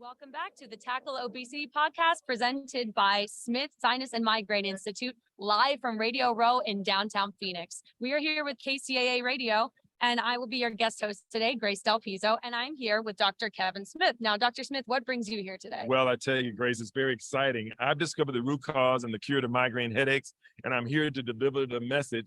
Welcome back to the Tackle Obesity Podcast presented by Smith Sinus and Migraine Institute, live from Radio Row in downtown Phoenix. We are here with KCAA Radio, and I will be your guest host today, Grace Del Pizzo, and I'm here with Dr. Kevin Smith. Now, Dr. Smith, what brings you here today? Well, I tell you, Grace, it's very exciting. I've discovered the root cause and the cure to migraine headaches, and I'm here to deliver the message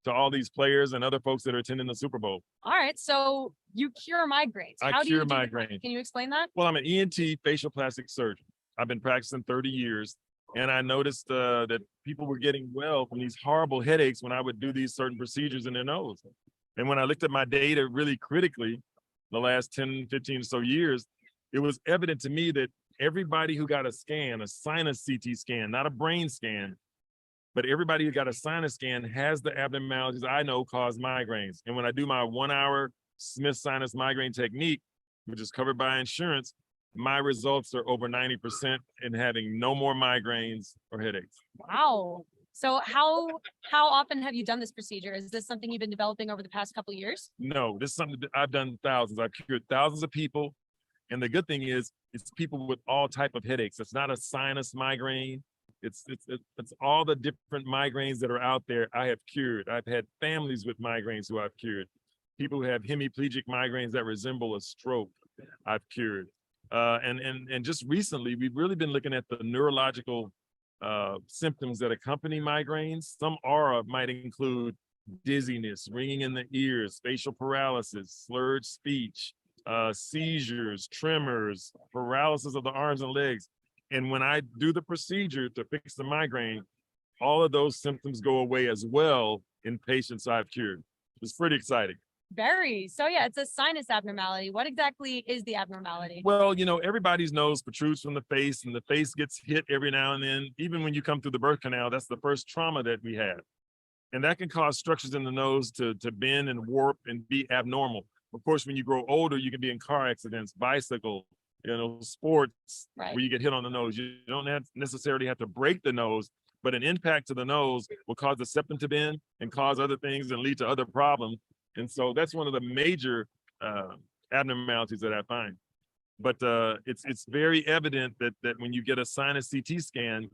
to all these players and other folks that are attending the Super Bowl. All right, so you cure migraines. I cure migraine. Can you explain that? Well, I'm an ENT facial plastic surgeon. I've been practicing 30 years, and I noticed that people were getting well from these horrible headaches when I would do these certain procedures in their nose. And when I looked at my data really critically, the last 10, 15 or so years, it was evident to me that everybody who got a scan, a sinus CT scan, not a brain scan, but everybody who got a sinus scan has the abnormalities I know cause migraines. And when I do my 1 hour Smith Sinus Migraine technique, which is covered by insurance, my results are over 90% in having no more migraines or headaches. Wow. So how often have you done this procedure? Is this something you've been developing over the past couple of years? No, this is something that I've done thousands. I've cured thousands of people. And the good thing is it's people with all type of headaches. It's not a sinus migraine. It's all the different migraines that are out there I have cured. I've had families with migraines who I've cured. People who have hemiplegic migraines that resemble a stroke, I've cured. And just recently, we've really been looking at the neurological symptoms that accompany migraines. Some aura might include dizziness, ringing in the ears, facial paralysis, slurred speech, seizures, tremors, paralysis of the arms and legs. And when I do the procedure to fix the migraine, all of those symptoms go away as well in patients I've cured. It's pretty exciting. Very. So yeah, it's a sinus abnormality. What exactly is the abnormality? Well, you know, everybody's nose protrudes from the face and the face gets hit every now and then. Even when you come through the birth canal, that's the first trauma that we have. And that can cause structures in the nose to bend and warp and be abnormal. Of course, when you grow older, you can be in car accidents, bicycle, sports, right, where you get hit on the nose. You don't necessarily have to break the nose, but an impact to the nose will cause the septum to bend and cause other things and lead to other problems. And so that's one of the major abnormalities that I find. But it's very evident that when you get a sinus CT scan,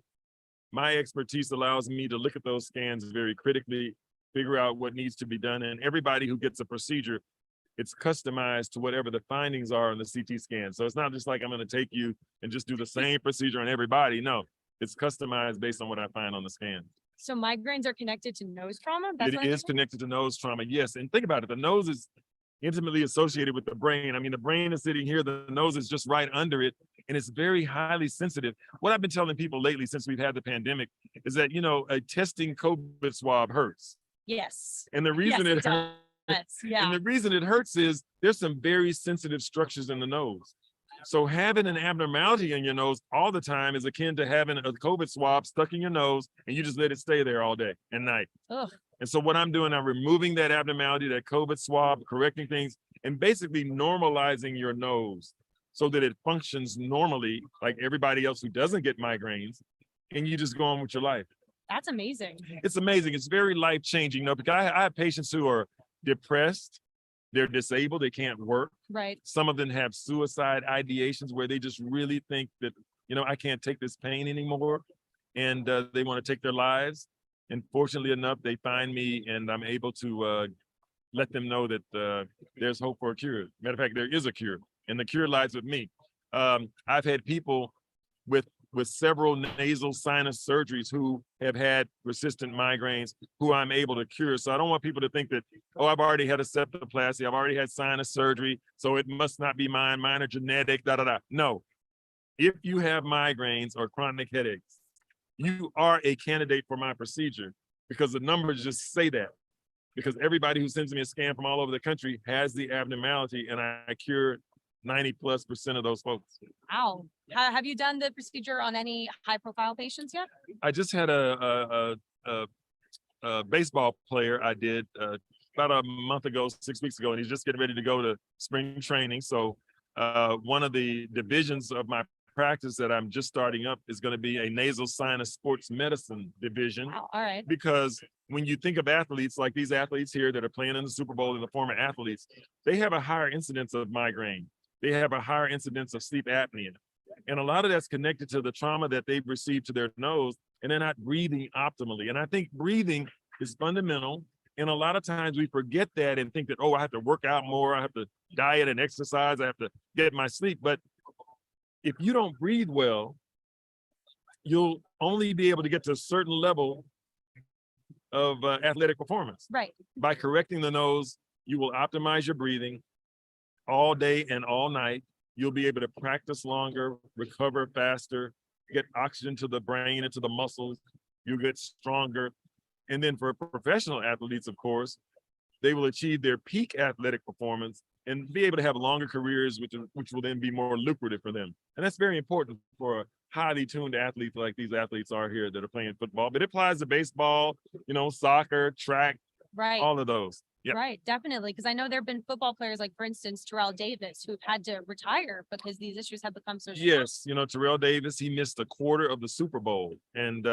my expertise allows me to look at those scans very critically, figure out what needs to be done. And everybody who gets a procedure, it's customized to whatever the findings are on the CT scan. So it's not just like I'm going to take you and just do the same procedure on everybody. No, it's customized based on what I find on the scan. So migraines are connected to nose trauma? It is connected to nose trauma, yes. And think about it, the nose is intimately associated with the brain. I mean, the brain is sitting here, the nose is just right under it, and it's very highly sensitive. What I've been telling people lately since we've had the pandemic is that, a testing COVID swab hurts. Yes. And the reason it hurts, yeah. And the reason it hurts is there's some very sensitive structures in the nose. So having an abnormality in your nose all the time is akin to having a COVID swab stuck in your nose and you just let it stay there all day and night. Ugh. And so what I'm doing, I'm removing that abnormality, that COVID swab, correcting things, and basically normalizing your nose so that it functions normally like everybody else who doesn't get migraines, and you just go on with your life. That's amazing. It's amazing. It's very life-changing, because I have patients who are depressed, they're disabled, they can't work. Right. Some of them have suicide ideations where they just really think that, I can't take this pain anymore, and they want to take their lives. And fortunately enough, they find me and I'm able to let them know that there's hope for a cure. Matter of fact, there is a cure, and the cure lies with me. I've had people with several nasal sinus surgeries who have had persistent migraines who I'm able to cure. So I don't want people to think that, I've already had a septoplasty, I've already had sinus surgery, so it must not be mine are genetic, da-da-da. No, if you have migraines or chronic headaches, you are a candidate for my procedure, because the numbers just say that. Because everybody who sends me a scan from all over the country has the abnormality, and I cure 90+% of those folks. Wow. Have you done the procedure on any high-profile patients yet? I just had a baseball player I did about a month ago, 6 weeks ago, and he's just getting ready to go to spring training. So one of the divisions of my practice that I'm just starting up is going to be a nasal sinus sports medicine division. Wow. All right. Because when you think of athletes, like these athletes here that are playing in the Super Bowl and the former athletes, they have a higher incidence of migraine. they have a higher incidence of sleep apnea. And a lot of that's connected to the trauma that they've received to their nose, and they're not breathing optimally. And I think breathing is fundamental. And a lot of times we forget that and think that, oh, I have to work out more, I have to diet and exercise, I have to get my sleep. But if you don't breathe well, you'll only be able to get to a certain level of athletic performance. Right. By correcting the nose, you will optimize your breathing all day and all night. You'll be able to practice longer, recover faster, get oxygen to the brain and to the muscles. You'll get stronger. And then for professional athletes, of course, they will achieve their peak athletic performance and be able to have longer careers, which will then be more lucrative for them. And that's very important for a highly tuned athlete like these athletes are here that are playing football. But it applies to baseball, soccer, track, Right. all of those. Yep. Right, definitely. Because I know there have been football players, like, for instance, Terrell Davis, who've had to retire because these issues have become so strong. Yes, Terrell Davis, he missed a quarter of the Super Bowl and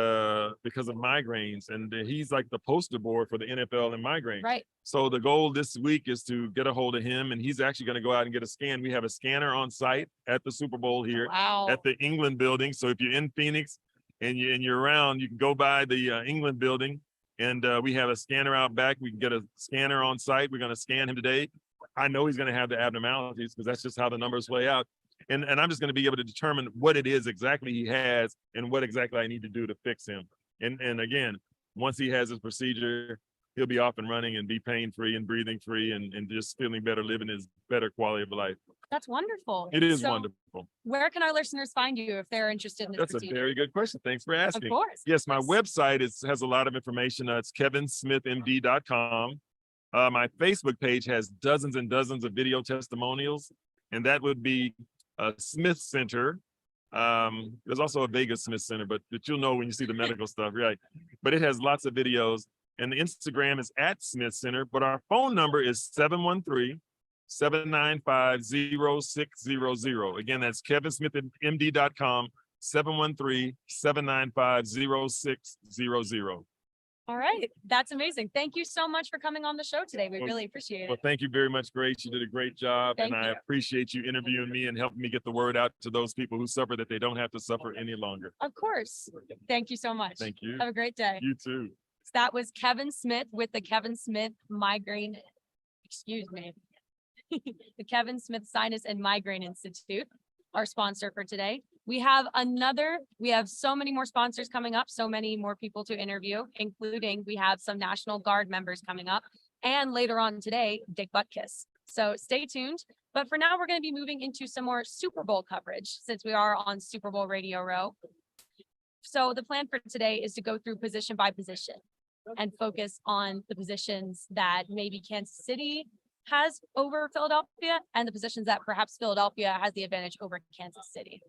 because of migraines, and he's like the poster board for the NFL and migraines. Right. So the goal this week is to get a hold of him, and he's actually going to go out and get a scan. We have a scanner on site at the Super Bowl here at the England building. So if you're in Phoenix and you're around, you can go by the England building. And we have a scanner out back. We can get a scanner on site. We're going to scan him today. I know he's going to have the abnormalities because that's just how the numbers play out. And I'm just going to be able to determine what it is exactly he has and what exactly I need to do to fix him. And again, once he has his procedure, he'll be off and running and be pain-free and breathing free and just feeling better, living his better quality of life. That's wonderful. It is wonderful. Where can our listeners find you if they're interested in this That's procedure? a very good question. Thanks for asking. Of course. Yes, my website has a lot of information. It's kevinsmithmd.com. My Facebook page has dozens and dozens of video testimonials, and that would be Smith Center. There's also a Vegas Smith Center, but you'll know when you see the medical stuff, right? But it has lots of videos, and the Instagram is at Smith Center, but our phone number is 713-795-0600. Again, that's kevinsmithmd.com, 713-795-0600. All right. That's amazing. Thank you so much for coming on the show today. We really appreciate it. Well, thank you very much, Grace. You did a great job. Thank I you. appreciate you interviewing me and helping me get the word out to those people who suffer that they don't have to suffer any longer. Of course. Thank you so much. Thank you. Have a great day. You too. That was Kevin Smith with the Kevin Smith Migraine, the Kevin Smith Sinus and Migraine Institute, our sponsor for today. We have so many more sponsors coming up, so many more people to interview, including we have some National Guard members coming up, and later on today, Dick Butkus. So stay tuned. But for now, we're going to be moving into some more Super Bowl coverage since we are on Super Bowl Radio Row. So the plan for today is to go through position by position and focus on the positions that maybe Kansas City has over Philadelphia and the positions that perhaps Philadelphia has the advantage over Kansas City.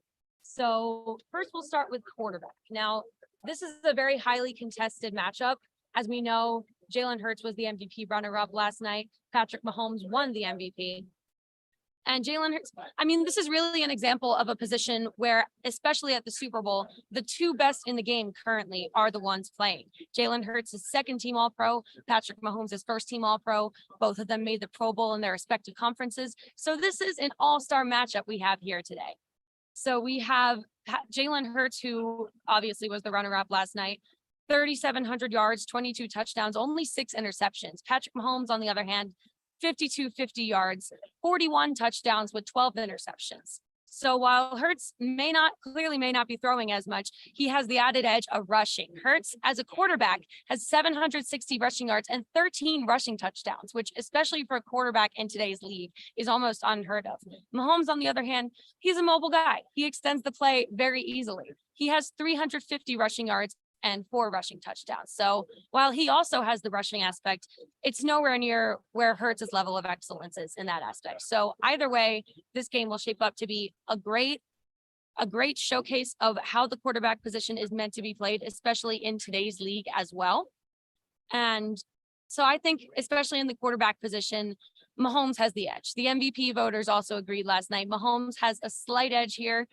So first we'll start with quarterback. Now, this is a very highly contested matchup. As we know, Jalen Hurts was the MVP runner-up last night. Patrick Mahomes won the MVP. And Jalen Hurts, this is really an example of a position where, especially at the Super Bowl, the two best in the game currently are the ones playing. Jalen Hurts is second team All-Pro. Patrick Mahomes is first team All-Pro. Both of them made the Pro Bowl in their respective conferences. So this is an all-star matchup we have here today. So we have Jalen Hurts, who obviously was the runner-up last night, 3,700 yards, 22 touchdowns, only 6 interceptions. Patrick Mahomes, on the other hand, 5,250 yards, 41 touchdowns with 12 interceptions. So while Hurts may not be throwing as much, he has the added edge of rushing. Hurts, as a quarterback, has 760 rushing yards and 13 rushing touchdowns, which, especially for a quarterback in today's league, is almost unheard of. Mahomes, on the other hand, he's a mobile guy. He extends the play very easily. He has 350 rushing yards and 4 rushing touchdowns. So while he also has the rushing aspect, it's nowhere near where Hurts' level of excellence is in that aspect. So either way, this game will shape up to be a great showcase of how the quarterback position is meant to be played, especially in today's league as well. And so I think, especially in the quarterback position, Mahomes has the edge. The MVP voters also agreed last night. Mahomes has a slight edge here,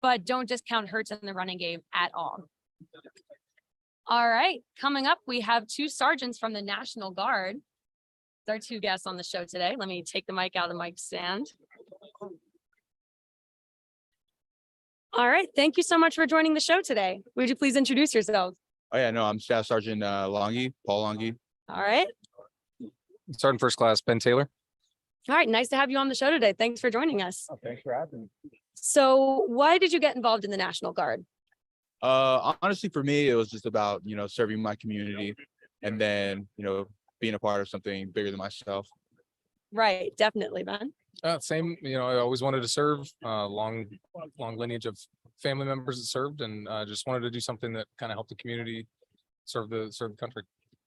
but don't discount Hurts in the running game at all. All right, coming up, we have 2 sergeants from the National Guard. There are 2 guests on the show today. Let me take the mic out of the mic stand. All right. Thank you so much for joining the show today. Would you please introduce yourself? Oh yeah, no, I'm Staff Sergeant Longy, Paul Longy. All right. Sergeant First Class Ben Taylor. All right. Nice to have you on the show today. Thanks for joining us. Oh, thanks for having me. So why did you get involved in the National Guard? Honestly, for me, it was just about, serving my community and then, being a part of something bigger than myself. Right. Definitely, Ben. Same, I always wanted to serve, long lineage of family members that served, and just wanted to do something that kind of helped the community serve the country.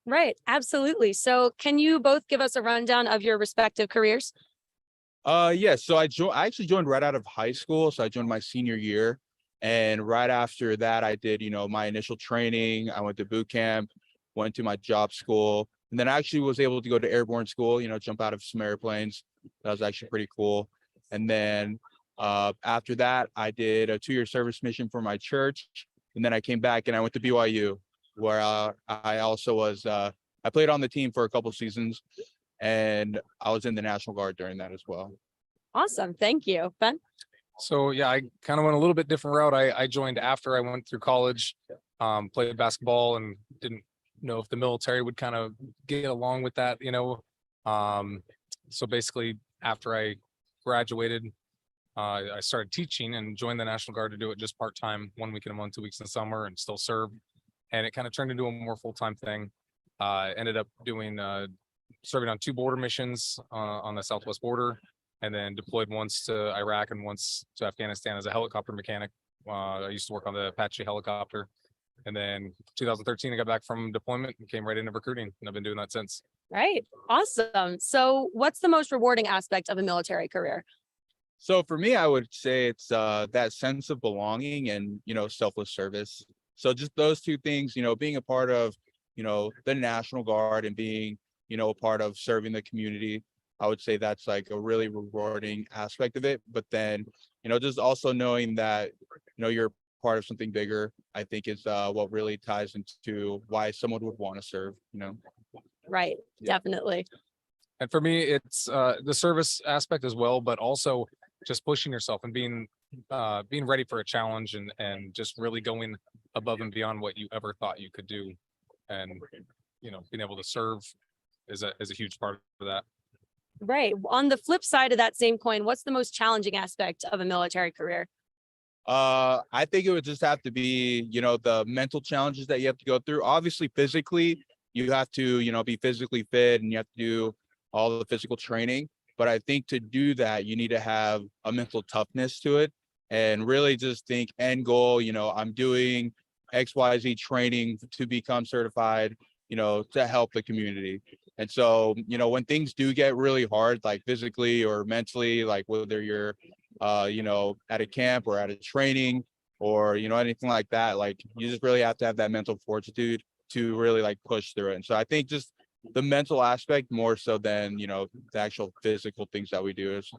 Right. Absolutely. So can you both give us a rundown of your respective careers? Yeah, so I actually joined right out of high school. So I joined my senior year. And right after that, I did, my initial training. I went to boot camp, went to my job school, and then I actually was able to go to airborne school, jump out of some airplanes. That was actually pretty cool. And then after that, I did a 2-year service mission for my church. And then I came back and I went to BYU, where I also was, I played on the team for a couple seasons, and I was in the National Guard during that as well. Awesome. Thank you, Ben. So yeah, I kind of went a little bit different route. I joined after I went through college, played basketball, and didn't know if the military would kind of get along with that, So basically, after I graduated, I started teaching and joined the National Guard to do it just part-time, 1 week in a month, 2 weeks in the summer, and still serve. And it kind of turned into a more full-time thing. Ended up doing serving on 2 border missions on the southwest border, and then deployed once to Iraq and once to Afghanistan as a helicopter mechanic. I used to work on the Apache helicopter. And then 2013, I got back from deployment and came right into recruiting, and I've been doing that since. Right. Awesome. So what's the most rewarding aspect of a military career? So for me, I would say it's that sense of belonging and, selfless service. So just those 2 things, being a part of, the National Guard and being, a part of serving the community, I would say that's like a really rewarding aspect of it. But then, just also knowing that, you're part of something bigger, I think is what really ties into why someone would want to serve, Right. Yeah. Definitely. And for me, it's the service aspect as well, but also just pushing yourself and being ready for a challenge and just really going above and beyond what you ever thought you could do. And, being able to serve is a huge part of that. Right. On the flip side of that same coin, what's the most challenging aspect of a military career? I think it would just have to be, the mental challenges that you have to go through. Obviously, physically, you have to, be physically fit and you have to do all the physical training. But I think to do that, you need to have a mental toughness to it and really just think end goal, I'm doing XYZ training to become certified, to help the community. And so, when things do get really hard, like physically or mentally, like whether you're, at a camp or at a training or, anything like that, like you just really have to have that mental fortitude to really like push through it. And so I think just the mental aspect more so than, the actual physical things that we do is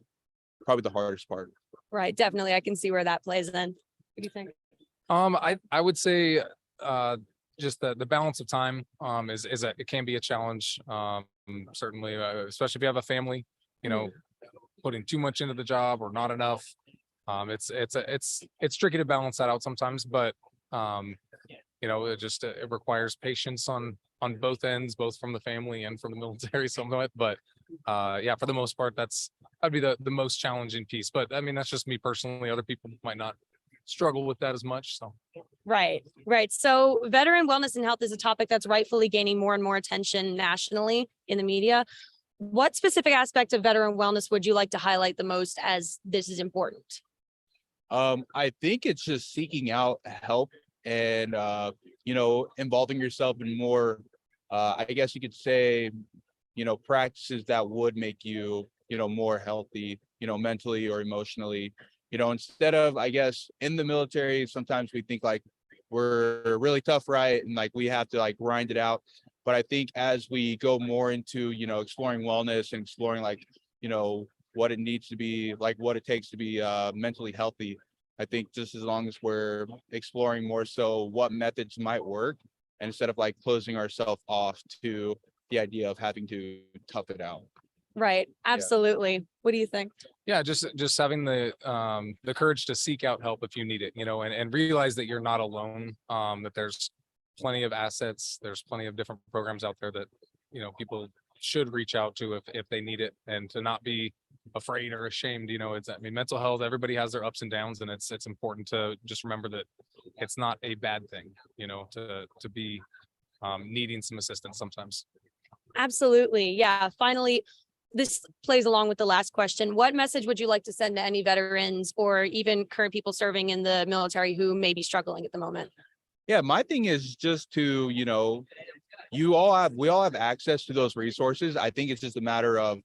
probably the hardest part. Right. Definitely. I can see where that plays in. What do you think? I would say just the balance of time it can be a challenge. Certainly, especially if you have a family, putting too much into the job or not enough. It's tricky to balance that out sometimes, but it requires patience on both ends, both from the family and from the military somewhat. But yeah, for the most part, that'd be the most challenging piece. But I mean, that's just me personally. Other people might not struggle with that as much. So Right. So veteran wellness and health is a topic that's rightfully gaining more and more attention nationally in the media. What specific aspect of veteran wellness would you like to highlight the most as this is important? I think it's just seeking out help and, involving yourself in more, I guess you could say, practices that would make you, more healthy, mentally or emotionally. Instead of, I guess, in the military, sometimes we think like we're really tough, right? And like we have to like grind it out. But I think as we go more into, exploring wellness and exploring like, what it needs to be, like what it takes to be mentally healthy, I think just as long as we're exploring more so what methods might work, and instead of like closing ourselves off to the idea of having to tough it out. Right. Absolutely. What do you think? Yeah, just having the courage to seek out help if you need it, and realize that you're not alone. That there's plenty of assets, there's plenty of different programs out there that people should reach out to if they need it, and to not be afraid or ashamed. Mental health, everybody has their ups and downs, and it's important to just remember that it's not a bad thing, to be needing some assistance sometimes. Absolutely. Yeah. Finally, this plays along with the last question. What message would you like to send to any veterans or even current people serving in the military who may be struggling at the moment? Yeah, my thing is just to, we all have access to those resources. I think it's just a matter of,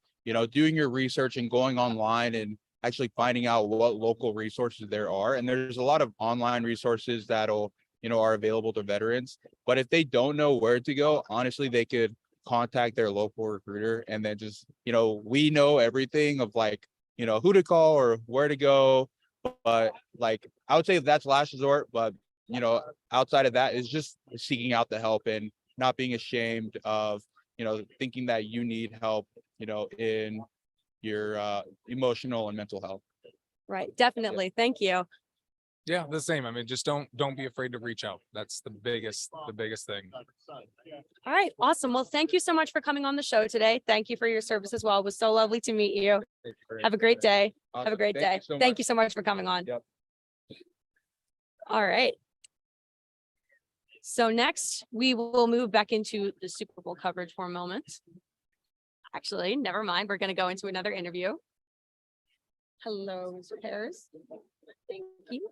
doing your research and going online and actually finding out what local resources there are. And there's a lot of online resources that'll, are available to veterans. But if they don't know where to go, honestly, they could contact their local recruiter, and then just, we know everything of who to call or where to go. But I would say that's last resort, but outside of that is just seeking out the help and not being ashamed of, thinking that you need help, in your emotional and mental health. Right. Definitely. Thank you. Yeah, the same. Just don't be afraid to reach out. That's the biggest thing. All right. Awesome. Well, thank you so much for coming on the show today. Thank you for your service as well. It was so lovely to meet you. Have a great day. Awesome. Have a great day. Thank you so much for coming on. Yep. All right. So next, we will move back into the Super Bowl coverage for a moment. Actually, never mind. We're going to go into another interview. Hello, Mr. Harris. Thank you.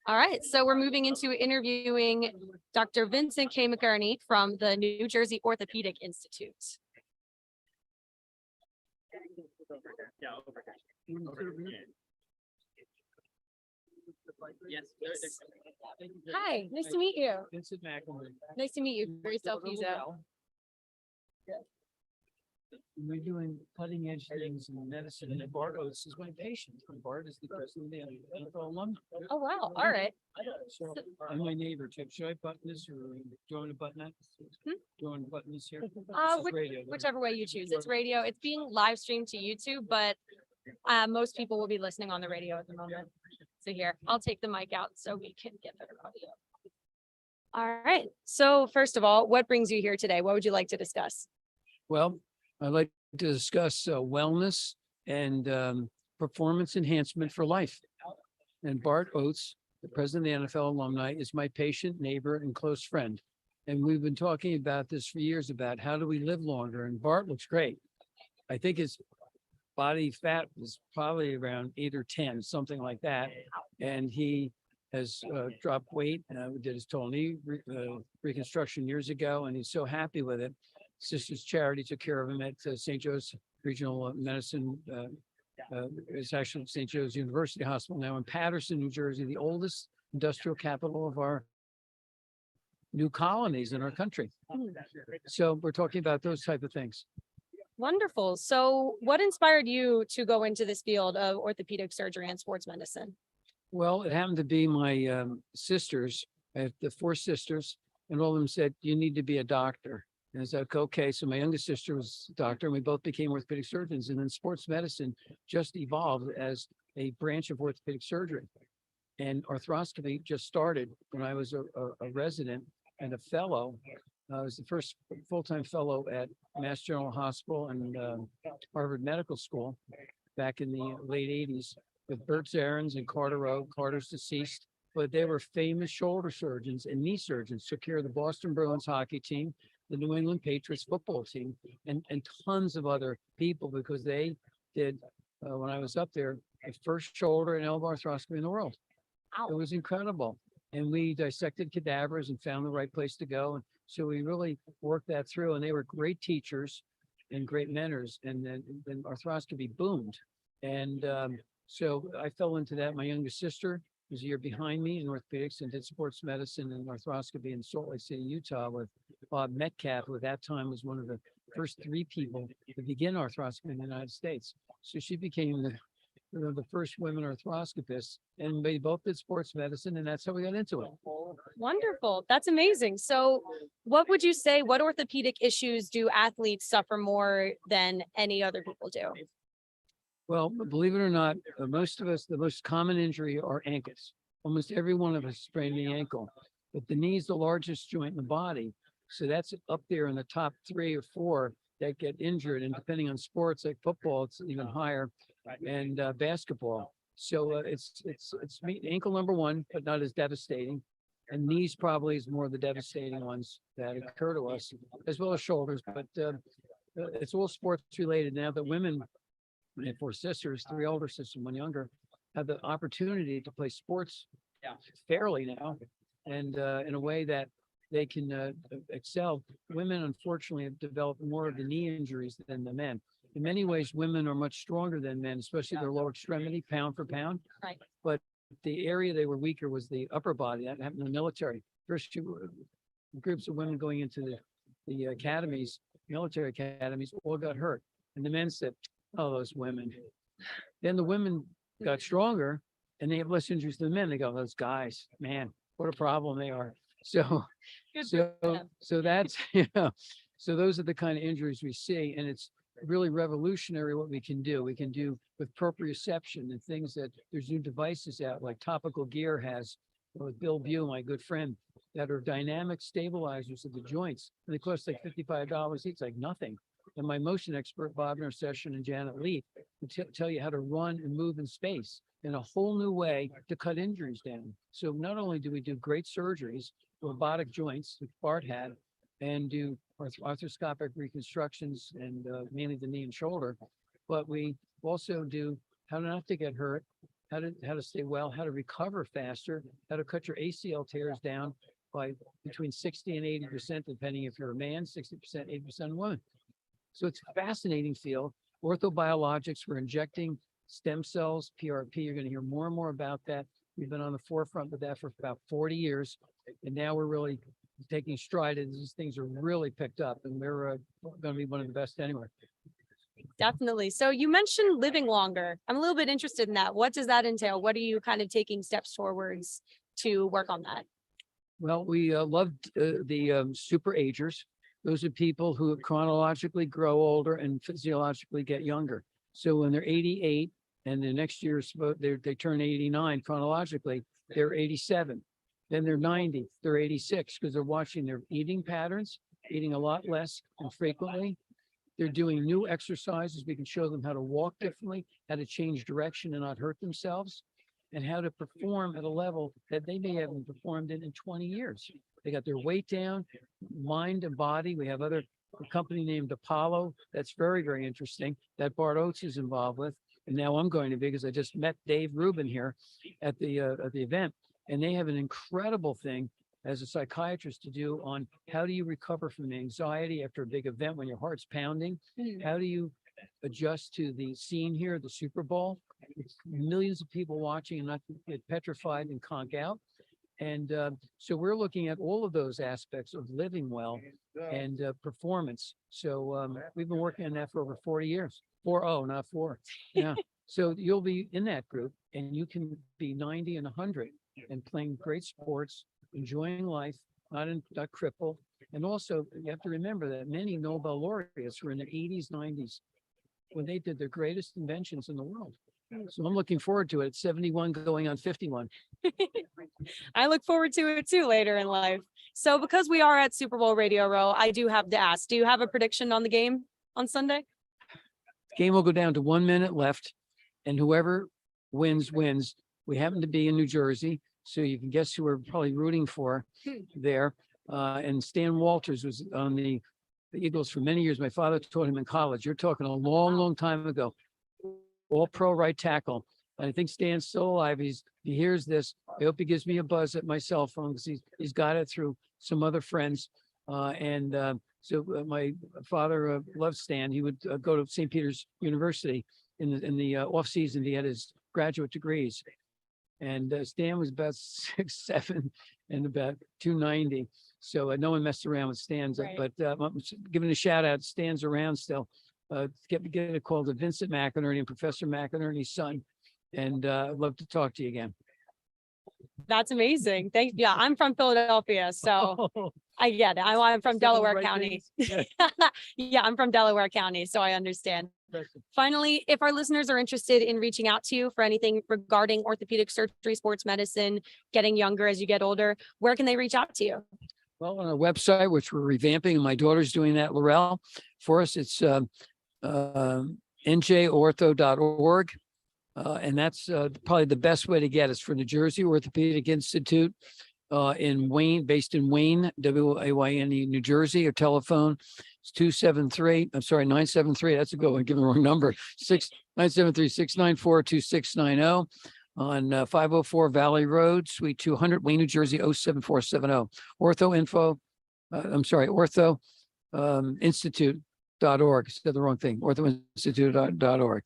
All right, so we're moving into interviewing Dr. Vincent K. McInerney from the New Jersey Orthopaedic Institute. Hi, nice to meet you. Vincent McInerney. Nice to meet you. For yourself, Pizzo. We're doing cutting edge things in medicine, and Bart Oates is my patient. Bart is the president of the NFL alumni. Oh, wow. All right. So I'm my neighbor too. Should I button this, or do you want to button that? Do you want to button this here? This is radio. Whichever way you choose. It's radio. It's being live streamed to YouTube, but most people will be listening on the radio at the moment. So here, I'll take the mic out so we can get better audio. All right. So first of all, what brings you here today? What would you like to discuss? Well, I'd like to discuss wellness and performance enhancement for life. And Bart Oates, the president of the NFL alumni, is my patient, neighbor, and close friend. And we've been talking about this for years, about how do we live longer. And Bart looks great. I think his body fat is probably around 8 or 10, something like that. And he has dropped weight. We did his total knee reconstruction years ago, and he's so happy with it. Sisters Charity took care of him at St. Joe's Regional Medicine. It's actually St. Joe's University Hospital now in Paterson, New Jersey, the oldest industrial capital of our new colonies in our country. So we're talking about those type of things. Wonderful. So what inspired you to go into this field of orthopedic surgery and sports medicine? Well, it happened to be my sisters. I have the 4 sisters, and all of them said, you need to be a doctor. And I said, okay. So my youngest sister was a doctor, and we both became orthopedic surgeons. And then sports medicine just evolved as a branch of orthopedic surgery. And arthroscopy just started when I was a resident and a fellow. I was the first full-time fellow at Mass General Hospital and Harvard Medical School back in the late 80s with Bert Zarins and Carter Rowe. Carter's deceased, but they were famous shoulder surgeons and knee surgeons, took care of the Boston Bruins hockey team, the New England Patriots football team, and tons of other people, because they did, when I was up there, the first shoulder and elbow arthroscopy in the world. It was incredible. And we dissected cadavers and found the right place to go. And so we really worked that through, and they were great teachers and great mentors. And then arthroscopy boomed. And so I fell into that. My youngest sister was a year behind me in orthopedics and did sports medicine and arthroscopy in Salt Lake City, Utah, with Bob Metcalf, who at that time was one of the first 3 people to begin arthroscopy in the United States. So she became the first women arthroscopists, and we both did sports medicine, and that's how we got into it. Wonderful. That's amazing. So what would you say, what orthopedic issues do athletes suffer more than any other people do? Well, believe it or not, most of us, the most common injury are ankles. Almost every one of us sprained the ankle, but the knee is the largest joint in the body. So that's up there in the top 3 or 4 that get injured. And depending on sports like football, it's even higher, and basketball. So it's ankle number 1, but not as devastating. And knees probably is more of the devastating ones that occur to us, as well as shoulders. But it's all sports related. Now that women, I have 4 sisters, 3 older sisters, 1 younger, have the opportunity to play sports fairly now, and in a way that they can excel. Women, unfortunately, have developed more of the knee injuries than the men. In many ways, women are much stronger than men, especially their lower extremity, pound for pound. Right. But the area they were weaker was the upper body. That happened in the military. First 2 groups of women going into the academies, military academies, all got hurt. And the men said, oh, those women. Then the women got stronger and they have less injuries than the men. They go, those guys, man, what a problem they are. So that's, so those are the kind of injuries we see. And it's really revolutionary what we can do. We can do with proprioception and things that there's new devices out, like Topical Gear has with Bill Bew, my good friend, that are dynamic stabilizers of the joints. And they cost like $55 each, like nothing. And my motion expert, Bob Session and Janet Lee, will tell you how to run and move in space in a whole new way to cut injuries down. So not only do we do great surgeries, robotic joints, which Bart had, and do arthroscopic reconstructions and mainly the knee and shoulder, but we also do how not to get hurt, how to stay well, how to recover faster, how to cut your ACL tears down by between 60 and 80%, depending if you're a man, 60%, 80% woman. So it's a fascinating field. Orthobiologics, we're injecting stem cells, PRP. You're going to hear more and more about that. We've been on the forefront of that for about 40 years. And now we're really taking stride, and these things are really picked up, and we're going to be one of the best anywhere. Definitely. So you mentioned living longer. I'm a little bit interested in that. What does that entail? What are you kind of taking steps towards to work on that? Well, we loved the super agers. Those are people who chronologically grow older and physiologically get younger. So when they're 88 and the next year they turn 89 chronologically, they're 87. Then they're 90, they're 86 because they're watching their eating patterns, eating a lot less and frequently. They're doing new exercises. We can show them how to walk differently, how to change direction and not hurt themselves, and how to perform at a level that they may haven't performed in 20 years. They got their weight down, mind and body. We have a company named Apollo. That's very, very interesting that Bart Oates is involved with. And now I'm going to be, because I just met Dave Rubin here at the event. And they have an incredible thing as a psychiatrist to do on how do you recover from anxiety after a big event when your heart's pounding? How do you adjust to the scene here, the Super Bowl? It's millions of people watching and not get petrified and conk out. And so we're looking at all of those aspects of living well and performance. So we've been working on that for over 40 years. 40, not 4. Yeah. So you'll be in that group and you can be 90 and 100 and playing great sports, enjoying life, not crippled. And also you have to remember that many Nobel laureates were in their 80s, 90s when they did their greatest inventions in the world. So I'm looking forward to it. It's 71 going on 51. I look forward to it too later in life. So because we are at Super Bowl Radio Row, I do have to ask, do you have a prediction on the game on Sunday? Game will go down to 1 minute left, and whoever wins. We happen to be in New Jersey, so you can guess who we're probably rooting for there. And Stan Walters was on the Eagles for many years. My father taught him in college. You're talking a long, long time ago. All-pro right tackle. And I think Stan's still alive. He hears this. I hope he gives me a buzz at my cell phone because he's got it through some other friends. So my father loved Stan. He would go to St. Peter's University in the off season. He had his graduate degrees. And Stan was about 6'7" and about 290. So no one messed around with Stan's. Right. But I'm giving a shout out. Stan's around still. Get a call to Vincent McInerney and Professor McInerney's son. And I'd love to talk to you again. That's amazing. Yeah, I'm from Philadelphia, so I get it. I'm from Delaware County. Yeah, I'm from Delaware County, so I understand. Finally, if our listeners are interested in reaching out to you for anything regarding orthopedic surgery, sports medicine, getting younger as you get older, where can they reach out to you? Well, on our website, which we're revamping, and my daughter's doing that, Laurel, for us, it's njortho.org. And that's probably the best way to get us for the Jersey Orthopaedic Institute in Wayne, based in Wayne, W-A-Y-N-E, New Jersey. Or telephone is 973. That's a good one. Give me the wrong number. 973-694-2690 on 504 Valley Road, Suite 200, Wayne, New Jersey, 07470. Ortho Institute.org. Said the wrong thing. Orthoinstitute.org.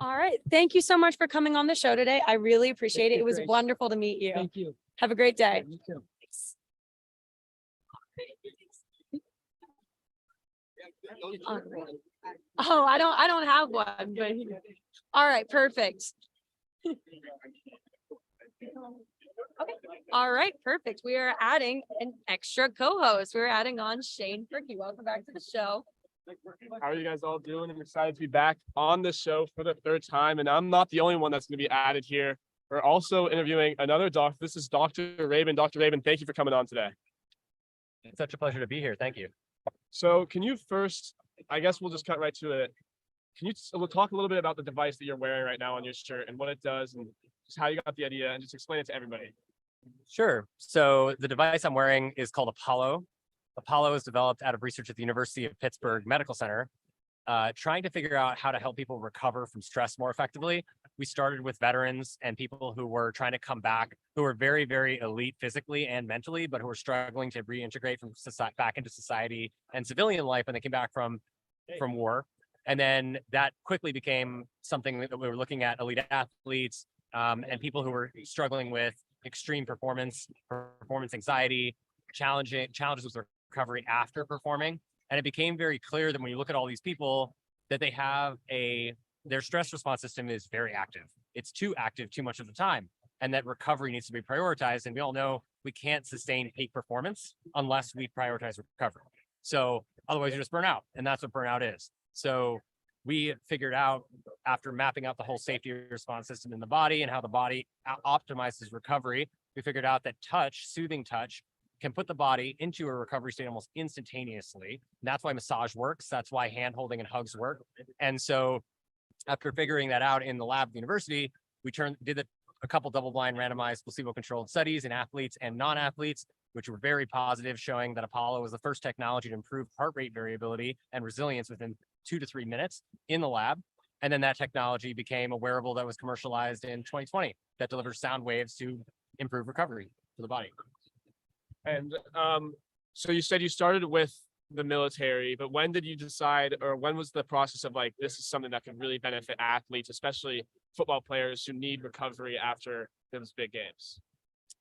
All right. Thank you so much for coming on the show today. I really appreciate it. It was wonderful to meet you. Thank you. Have a great day. You too. Oh, I don't have one, but all right, perfect. Okay. All right, perfect. We are adding an extra co-host. We're adding on Shane Fricky. Welcome back to the show. How are you guys all doing? I'm excited to be back on the show for the third time, and I'm not the only one that's going to be added here. We're also interviewing another doctor. This is Dr. Rabin. Dr. Rabin, thank you for coming on today. It's such a pleasure to be here. Thank you. So can you first, I guess we'll just cut right to it. We'll talk a little bit about the device that you're wearing right now on your shirt and what it does and just how you got the idea, and just explain it to everybody. Sure. So the device I'm wearing is called Apollo. Apollo is developed out of research at the University of Pittsburgh Medical Center, trying to figure out how to help people recover from stress more effectively. We started with veterans and people who were trying to come back, who were very, very elite physically and mentally, but who were struggling to reintegrate from society back into society and civilian life when they came back from war. And then that quickly became something that we were looking at elite athletes and people who were struggling with extreme performance anxiety, challenges with recovery after performing. And it became very clear that when you look at all these people, that they have their stress response system is very active. It's too active too much of the time, and that recovery needs to be prioritized. And we all know we can't sustain peak performance unless we prioritize recovery. So otherwise you just burn out, and that's what burnout is. So we figured out, after mapping out the whole safety response system in the body and how the body optimizes recovery, we figured out that soothing touch, can put the body into a recovery state almost instantaneously. And that's why massage works. That's why hand holding and hugs work. And so after figuring that out in the lab at the university, we did a couple double-blind randomized placebo-controlled studies in athletes and non-athletes, which were very positive, showing that Apollo was the first technology to improve heart rate variability and resilience within 2 to 3 minutes in the lab. And then that technology became a wearable that was commercialized in 2020 that delivers sound waves to improve recovery for the body. And so you said you started with the military, but when did you decide, or when was the process of like, this is something that could really benefit athletes, especially football players who need recovery after those big games?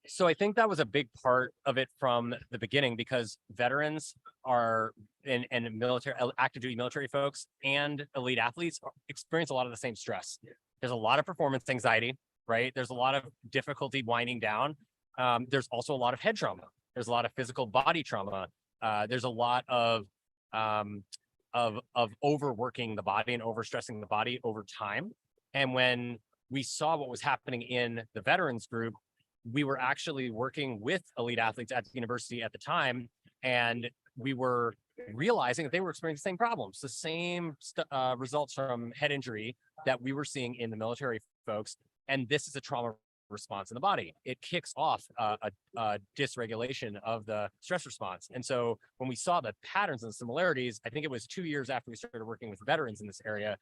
So I think that was a big part of it from the beginning, because veterans are and military, active duty military folks and elite athletes experience a lot of the same stress. There's a lot of performance anxiety, right? There's a lot of difficulty winding down. There's also a lot of head trauma. There's a lot of physical body trauma. There's a lot of overworking the body and overstressing the body over time. And when we saw what was happening in the veterans group, we were actually working with elite athletes at the university at the time, and we were realizing that they were experiencing the same problems, the same results from head injury that we were seeing in the military folks. And this is a trauma response in the body. It kicks off a dysregulation of the stress response. And so when we saw the patterns and similarities, I think it was 2 years after we started working with veterans in this area,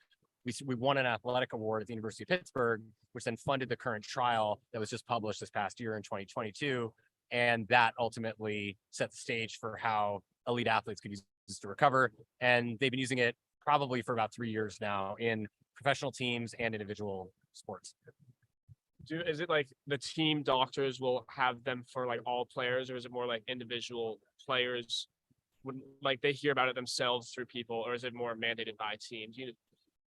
we won an athletic award at the University of Pittsburgh, which then funded the current trial that was just published this past year in 2022. And that ultimately set the stage for how elite athletes could use this to recover. And they've been using it probably for about 3 years now in professional teams and individual sports. Is it like the team doctors will have them for like all players, or is it more like individual players would like they hear about it themselves through people, or is it more mandated by teams?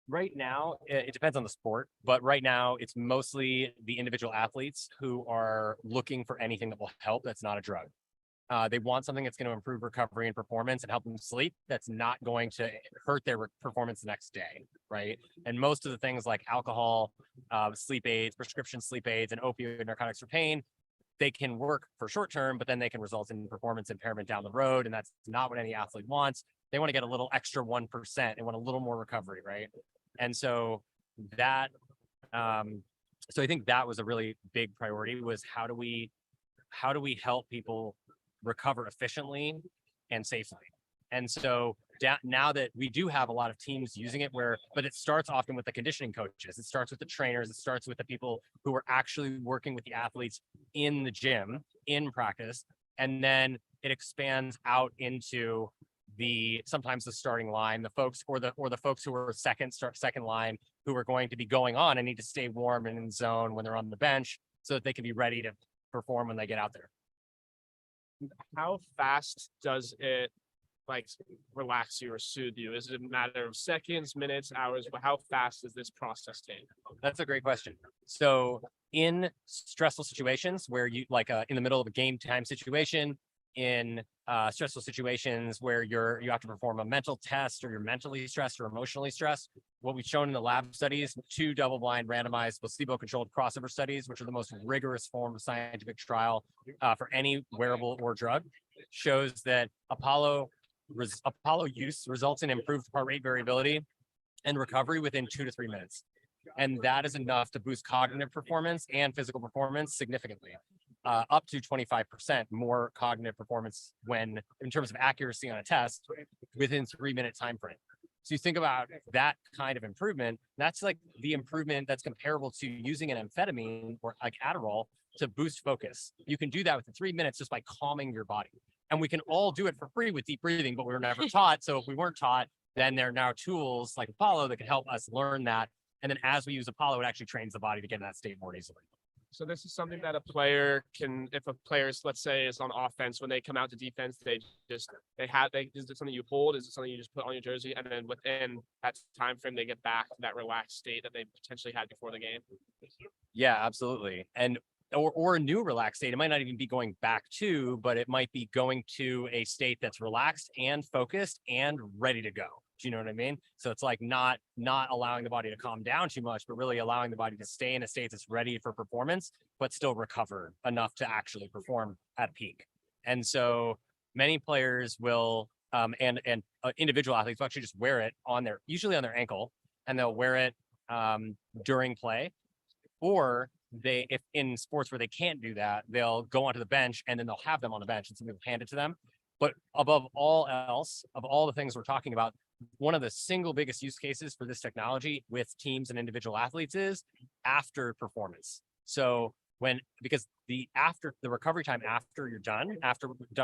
Right now, it depends on the sport, but right now it's mostly the individual athletes who are looking for anything that will help that's not a drug. They want something that's going to improve recovery and performance and help them sleep. That's not going to hurt their performance the next day, right? And most of the things like alcohol, sleep aids, prescription sleep aids, and opioid narcotics for pain, they can work for short term, but then they can result in performance impairment down the road. And that's not what any athlete wants. They want to get a little extra 1%. They want a little more recovery, right? And so that, so I think that was a really big priority, was how do we help people recover efficiently and safely? And so now that we do have a lot of teams using it, but it starts often with the conditioning coaches, it starts with the trainers, it starts with the people who are actually working with the athletes in the gym, in practice, and then it expands out into sometimes the starting line, the folks or the folks who are second line, who are going to be going on and need to stay warm and in zone when they're on the bench so that they can be ready to perform when they get out there. How fast does it like relax you or soothe you? Is it a matter of seconds, minutes, hours? But how fast does this process take? That's a great question. So in stressful situations where you in the middle of a game time situation, in stressful situations where you have to perform a mental test, or you're mentally stressed or emotionally stressed, what we've shown in the lab studies, 2 double-blind randomized placebo-controlled crossover studies, which are the most rigorous form of scientific trial for any wearable or drug, shows that Apollo use results in improved heart rate variability and recovery within 2 to 3 minutes. And that is enough to boost cognitive performance and physical performance significantly. Up to 25% more cognitive performance in terms of accuracy on a test within 3-minute time frame. So you think about that kind of improvement, that's like the improvement that's comparable to using an amphetamine or like Adderall to boost focus. You can do that within 3 minutes just by calming your body. And we can all do it for free with deep breathing, but we were never taught. So if we weren't taught, then there are now tools like Apollo that can help us learn that. And then as we use Apollo, it actually trains the body to get in that state more easily. So this is something that a player can, if a player, let's say, is on offense, when they come out to defense, is it something you hold? Is it something you just put on your jersey? And then within that time frame, they get back to that relaxed state that they potentially had before the game? Yeah, absolutely. And or a new relaxed state. It might not even be going back to, but it might be going to a state that's relaxed and focused and ready to go. Do you know what I mean? So it's like not allowing the body to calm down too much, but really allowing the body to stay in a state that's ready for performance, but still recover enough to actually perform at peak. And so many players will, and individual athletes will actually just wear it usually on their ankle, and they'll wear it during play. Or if in sports where they can't do that, they'll go onto the bench and then they'll have them on the bench and somebody will hand it to them. But above all else, of all the things we're talking about, one of the single biggest use cases for this technology with teams and individual athletes is after performance. So because the recovery time after you're done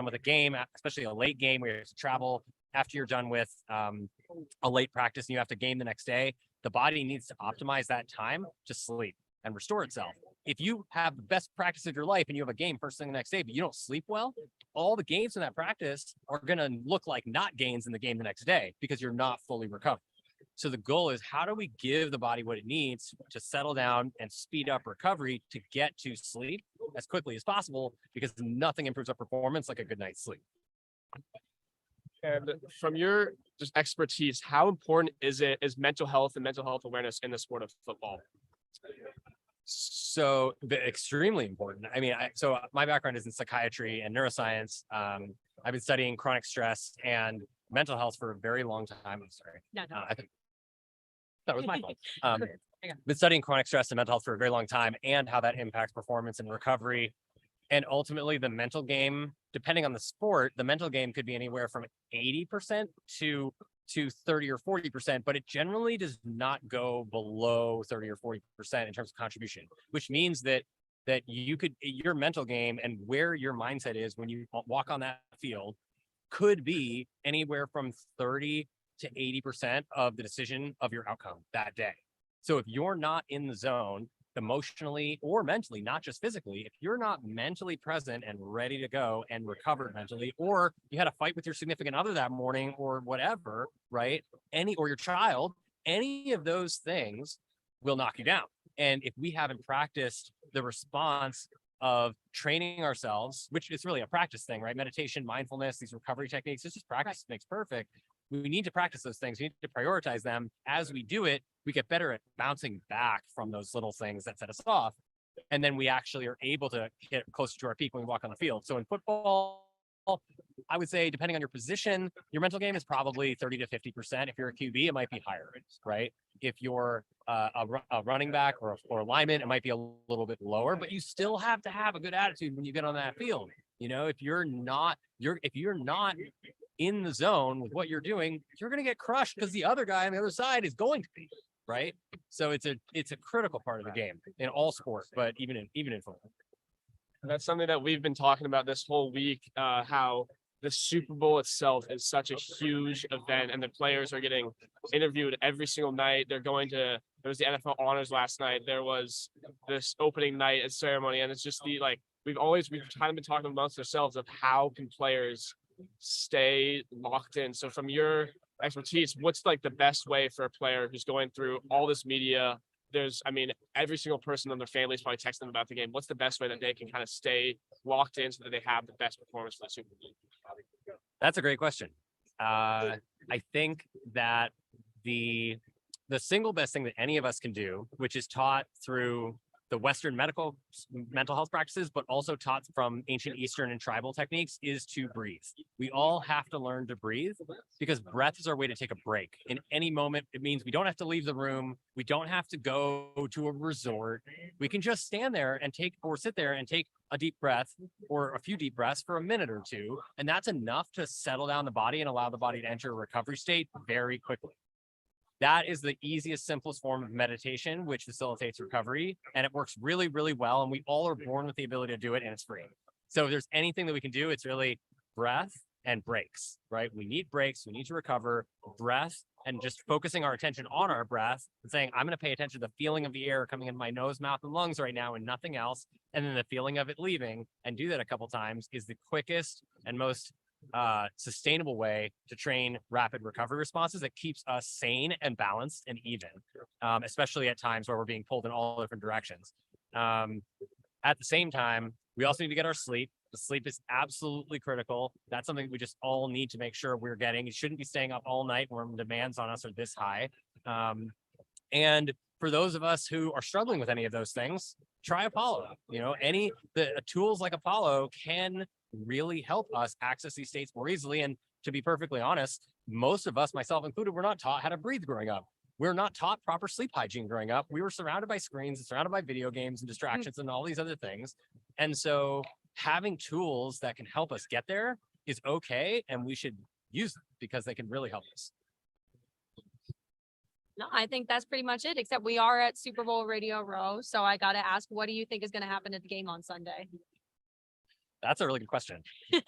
with a game, especially a late game where you have to travel, after you're done with a late practice and you have to game the next day, the body needs to optimize that time to sleep and restore itself. If you have the best practice of your life and you have a game first thing the next day, but you don't sleep well, all the gains in that practice are going to look like not gains in the game the next day because you're not fully recovered. So the goal is, how do we give the body what it needs to settle down and speed up recovery to get to sleep as quickly as possible, because nothing improves our performance like a good night's sleep. And from your just expertise, how important is mental health and mental health awareness in the sport of football? So extremely important. I mean, so my background is in psychiatry and neuroscience. I've been studying chronic stress and mental health for a very long time. I'm sorry. No. I think that was my fault. Been studying chronic stress and mental health for a very long time, and how that impacts performance and recovery. And ultimately the mental game, depending on the sport, the mental game could be anywhere from 80% to 30 or 40%, but it generally does not go below 30 or 40% in terms of contribution, which means that your mental game and where your mindset is when you walk on that field could be anywhere from 30 to 80% of the decision of your outcome that day. So if you're not in the zone emotionally or mentally, not just physically, if you're not mentally present and ready to go and recovered mentally, or you had a fight with your significant other that morning or whatever, right? Or your child, any of those things will knock you down. And if we haven't practiced the response of training ourselves, which is really a practice thing, right? Meditation, mindfulness, these recovery techniques, it's just practice makes perfect. We need to practice those things. We need to prioritize them. As we do it, we get better at bouncing back from those little things that set us off. And then we actually are able to get closer to our peak when we walk on the field. So in football, I would say, depending on your position, your mental game is probably 30 to 50%. If you're a QB, it might be higher, right? If you're a running back or a lineman, it might be a little bit lower, but you still have to have a good attitude when you get on that field. You know, if you're not in the zone with what you're doing, you're going to get crushed because the other guy on the other side is going to be, right? So it's a critical part of the game in all sports, but even in football. That's something that we've been talking about this whole week, how the Super Bowl itself is such a huge event and the players are getting interviewed every single night. There was the NFL honors last night. There was this opening night ceremony, and it's just we've kind of been talking amongst ourselves of how can players stay locked in. So from your expertise, what's like the best way for a player who's going through all this media? Every single person in their family is probably texting them about the game. What's the best way that they can kind of stay locked in so that they have the best performance for the Super Bowl? That's a great question. I think that the single best thing that any of us can do, which is taught through the Western mental health practices, but also taught from ancient Eastern and tribal techniques, is to breathe. We all have to learn to breathe because breath is our way to take a break. In any moment, it means we don't have to leave the room. We don't have to go to a resort. We can just stand there and sit there and take a deep breath or a few deep breaths for a minute or two. And that's enough to settle down the body and allow the body to enter a recovery state very quickly. That is the easiest, simplest form of meditation, which facilitates recovery. And it works really, really well. And we all are born with the ability to do it, and it's free. So if there's anything that we can do, it's really breath and breaks, right? We need breaks. We need to recover, breath, and just focusing our attention on our breath and saying, I'm going to pay attention to the feeling of the air coming in my nose, mouth, and lungs right now and nothing else. And then the feeling of it leaving, and do that a couple times, is the quickest and most sustainable way to train rapid recovery responses that keeps us sane and balanced and even, especially at times where we're being pulled in all different directions. At the same time, we also need to get our sleep. The sleep is absolutely critical. That's something we just all need to make sure we're getting. You shouldn't be staying up all night when demands on us are this high. And for those of us who are struggling with any of those things, try Apollo. The tools like Apollo can really help us access these states more easily. And to be perfectly honest, most of us, myself included, were not taught how to breathe growing up. We're not taught proper sleep hygiene growing up. We were surrounded by screens and surrounded by video games and distractions and all these other things. And so having tools that can help us get there is okay. And we should use them because they can really help us. No, I think that's pretty much it, except we are at Super Bowl Radio Row. So I got to ask, what do you think is going to happen at the game on Sunday? That's a really good question. It's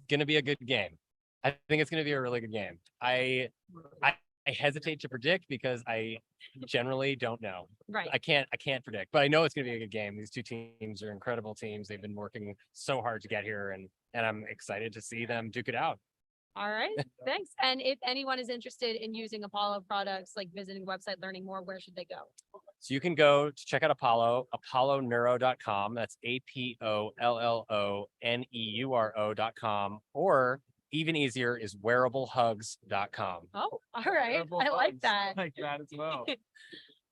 going to be a good game. I think it's going to be a really good game. I hesitate to predict because I generally don't know. Right. I can't predict, but I know it's going to be a good game. These two teams are incredible teams. They've been working so hard to get here, and I'm excited to see them duke it out. All right. Thanks. And if anyone is interested in using Apollo products, like visiting the website, learning more, where should they go? So you can go to check out Apollo, apolloneuro.com. That's APOLLONEURO.com. Or even easier is wearablehugs.com. Oh, all right. I like that. I like that as well.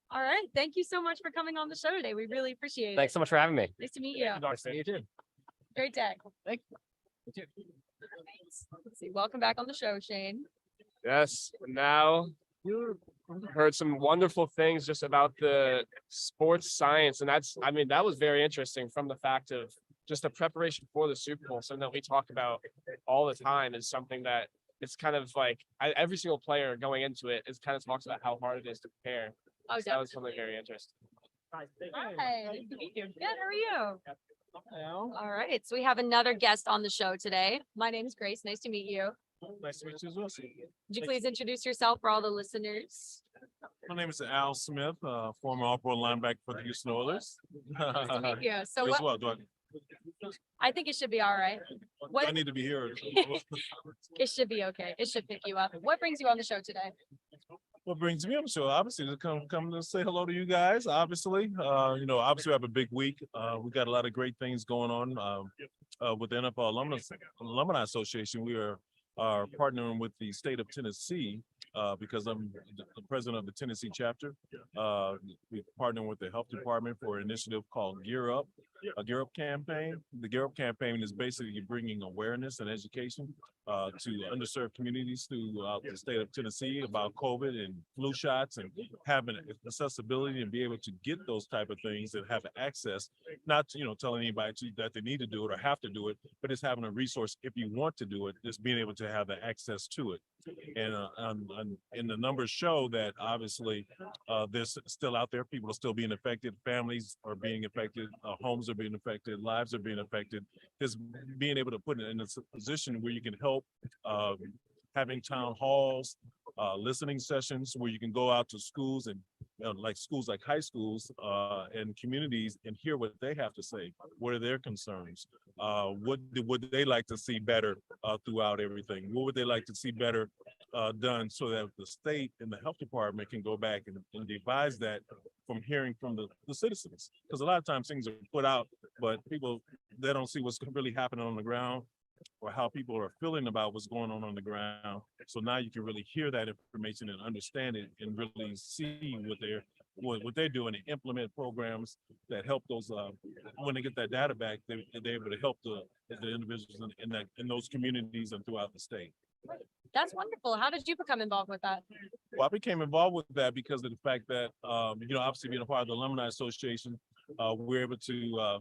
All right. Thank you so much for coming on the show today. We really appreciate it. Thanks so much for having me. Nice to meet you. Nice to meet you too. Great day. Thank you. Let's see. Welcome back on the show, Shane. Yes. Now you heard some wonderful things just about the sports science. And that was very interesting from the fact of just the preparation for the Super Bowl. Something that we talk about all the time is something that it's kind of like every single player going into it is kind of talks about how hard it is to prepare. Oh, So that was something very interesting. Hi. Good. How are you? All right. So we have another guest on the show today. My name is Grace. Nice to meet you. Nice to meet you as well. Would you please introduce yourself for all the listeners? My name is Al Smith, former all-pro linebacker for the Houston Oilers. Nice to meet you. So As what, well, do I- I think it should be all right. I What, need to be here. it should be okay. It should pick you up. What brings you on the show today? What brings me on the show, obviously, to come to say hello to you guys. Obviously, obviously we have a big week. We got a lot of great things going on with the NFL Alumni Association. We are partnering with the state of Tennessee because I'm the president of the Tennessee chapter. We're partnering with the health department for an initiative called Gear Up, a Gear Up campaign. The Gear Up campaign is basically bringing awareness and education to underserved communities throughout the state of Tennessee about COVID and flu shots, and having accessibility and be able to get those type of things and have access, not telling anybody that they need to do it or have to do it, but it's having a resource if you want to do it, just being able to have the access to it. And the numbers show that obviously this still out there. People are still being affected. Families are being affected. Homes are being affected. Lives are being affected. Just being able to put it in a position where you can help, having town halls, listening sessions where you can go out to schools and schools like high schools and communities and hear what they have to say. What are their concerns? What would they like to see better throughout everything? What would they like to see better done so that the state and the health department can go back and devise that from hearing from the citizens? Because a lot of times things are put out, but people, they don't see what's really happening on the ground or how people are feeling about what's going on the ground. So now you can really hear that information and understand it and really see what they're doing and implement programs that help those when they get that data back, they're able to help the individuals in those communities and throughout the state. That's wonderful. How did you become involved with that? Well, I became involved with that because of the fact that, obviously being a part of the Alumni Association, we're able to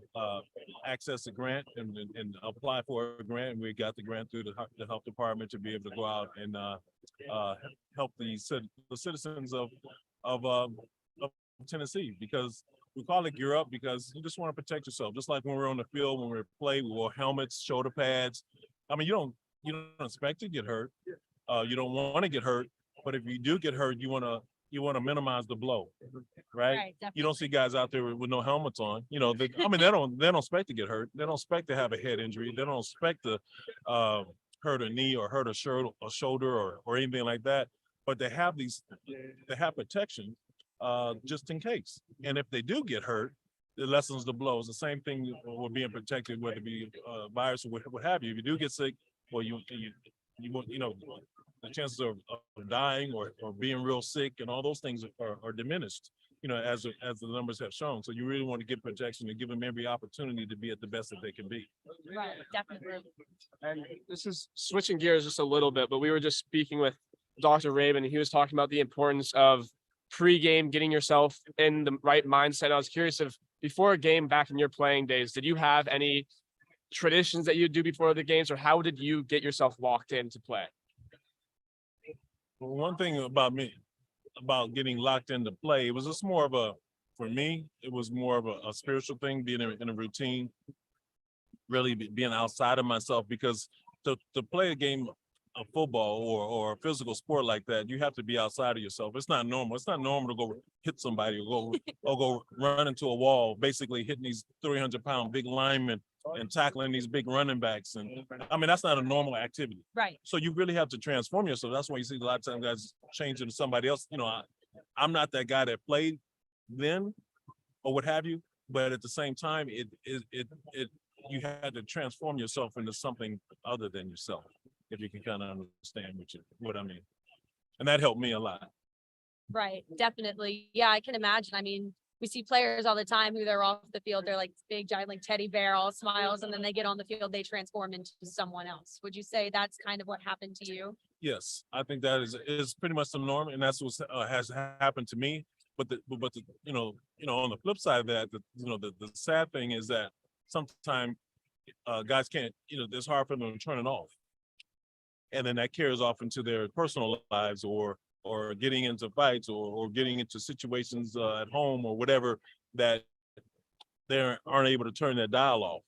access a grant and apply for a grant. We got the grant through the health department to be able to go out and help the citizens of Tennessee, because we call it Gear Up because you just want to protect yourself. Just like when we're on the field, when we play, we wore helmets, shoulder pads. I mean, you don't expect to get hurt. You don't want to get hurt, but if you do get hurt, you want to minimize the blow, right? You don't see guys out there with no helmets on. They don't expect to get hurt. They don't expect to have a head injury. They don't expect to hurt a knee or hurt a shoulder or anything like that. But they have protection just in case. And if they do get hurt, it lessens the blows. The same thing with being protected, whether it be virus or what have you. If you do get sick, well, the chances of dying or being real sick and all those things are diminished, as the numbers have shown. So you really want to give protection and give them every opportunity to be at the best that they can be. Right, definitely. And this is switching gears just a little bit, but we were just speaking with Dr. Rabin, and he was talking about the importance of pre-game, getting yourself in the right mindset. I was curious if before a game back in your playing days, did you have any traditions that you do before the games, or how did you get yourself locked in to play? Well, one thing about me, about getting locked into play, it was just more of for me, it was more of a spiritual thing, being in a routine, really being outside of myself, because to play a game of football or a physical sport like that, you have to be outside of yourself. It's not normal. It's not normal to go hit somebody or go run into a wall, basically hitting these 300-pound big linemen and tackling these big running backs. And I mean, that's not a normal activity. Right. So you really have to transform yourself. That's why you see a lot of times guys change into somebody else. I'm not that guy that played then or what have you, but at the same time, you had to transform yourself into something other than yourself, if you can kind of understand what I mean. And that helped me a lot. Right, definitely. Yeah, I can imagine. I mean, we see players all the time who they're off the field. They're like big, giant, like teddy bear, all smiles. And then they get on the field, they transform into someone else. Would you say that's kind of what happened to you? Yes, I think that is pretty much the norm. And that's what has happened to me. But on the flip side of that, the sad thing is that sometimes guys can't, it's hard for them to turn it off. And then that carries off into their personal lives or getting into fights or getting into situations at home or whatever that they aren't able to turn their dial off.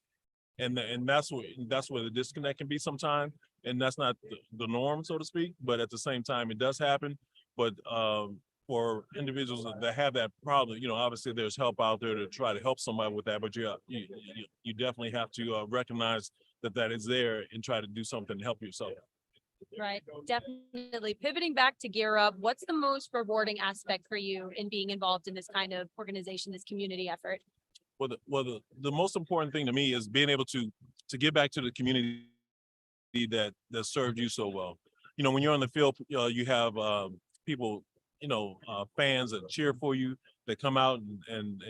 And that's where the disconnect can be sometimes. And that's not the norm, so to speak. But at the same time, it does happen. But for individuals that have that problem, obviously there's help out there to try to help somebody with that, but you definitely have to recognize that is there and try to do something to help yourself. Right. Definitely. Pivoting back to Gear Up, what's the most rewarding aspect for you in being involved in this kind of organization, this community effort? Well, the most important thing to me is being able to give back to the community that served you so well. When you're on the field, you have people, fans that cheer for you, that come out and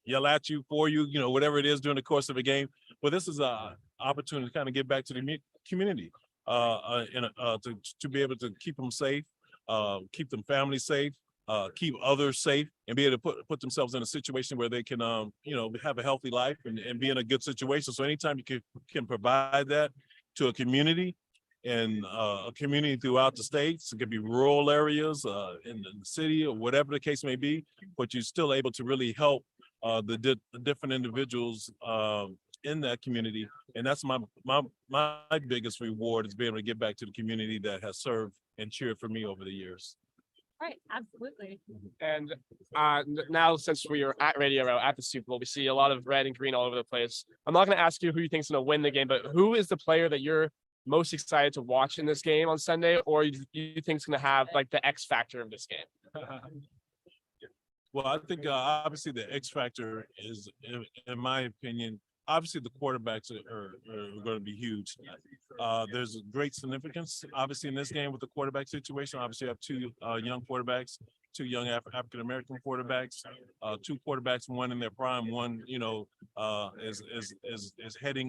yell at you for you, whatever it is during the course of a game. But this is an opportunity to kind of give back to the community, to be able to keep them safe, keep them family safe, keep others safe, and be able to put themselves in a situation where they can, have a healthy life and be in a good situation. So anytime you can provide that to a community, and a community throughout the states, it could be rural areas, in the city, or whatever the case may be, but you're still able to really help the different individuals in that community. And that's my biggest reward, is being able to give back to the community that has served and cheered for me over the years. Right, absolutely. And now, since we are at Radio Row at the Super Bowl, we see a lot of red and green all over the place. I'm not going to ask you who you think is going to win the game, but who is the player that you're most excited to watch in this game on Sunday, or you think is going to have like the X factor of this game? Well, I think obviously the X factor is, in my opinion, obviously the quarterbacks are going to be huge. There's a great significance, obviously, in this game with the quarterback situation. Obviously, you have two young quarterbacks, two young African-American quarterbacks, two quarterbacks, one in their prime, one, is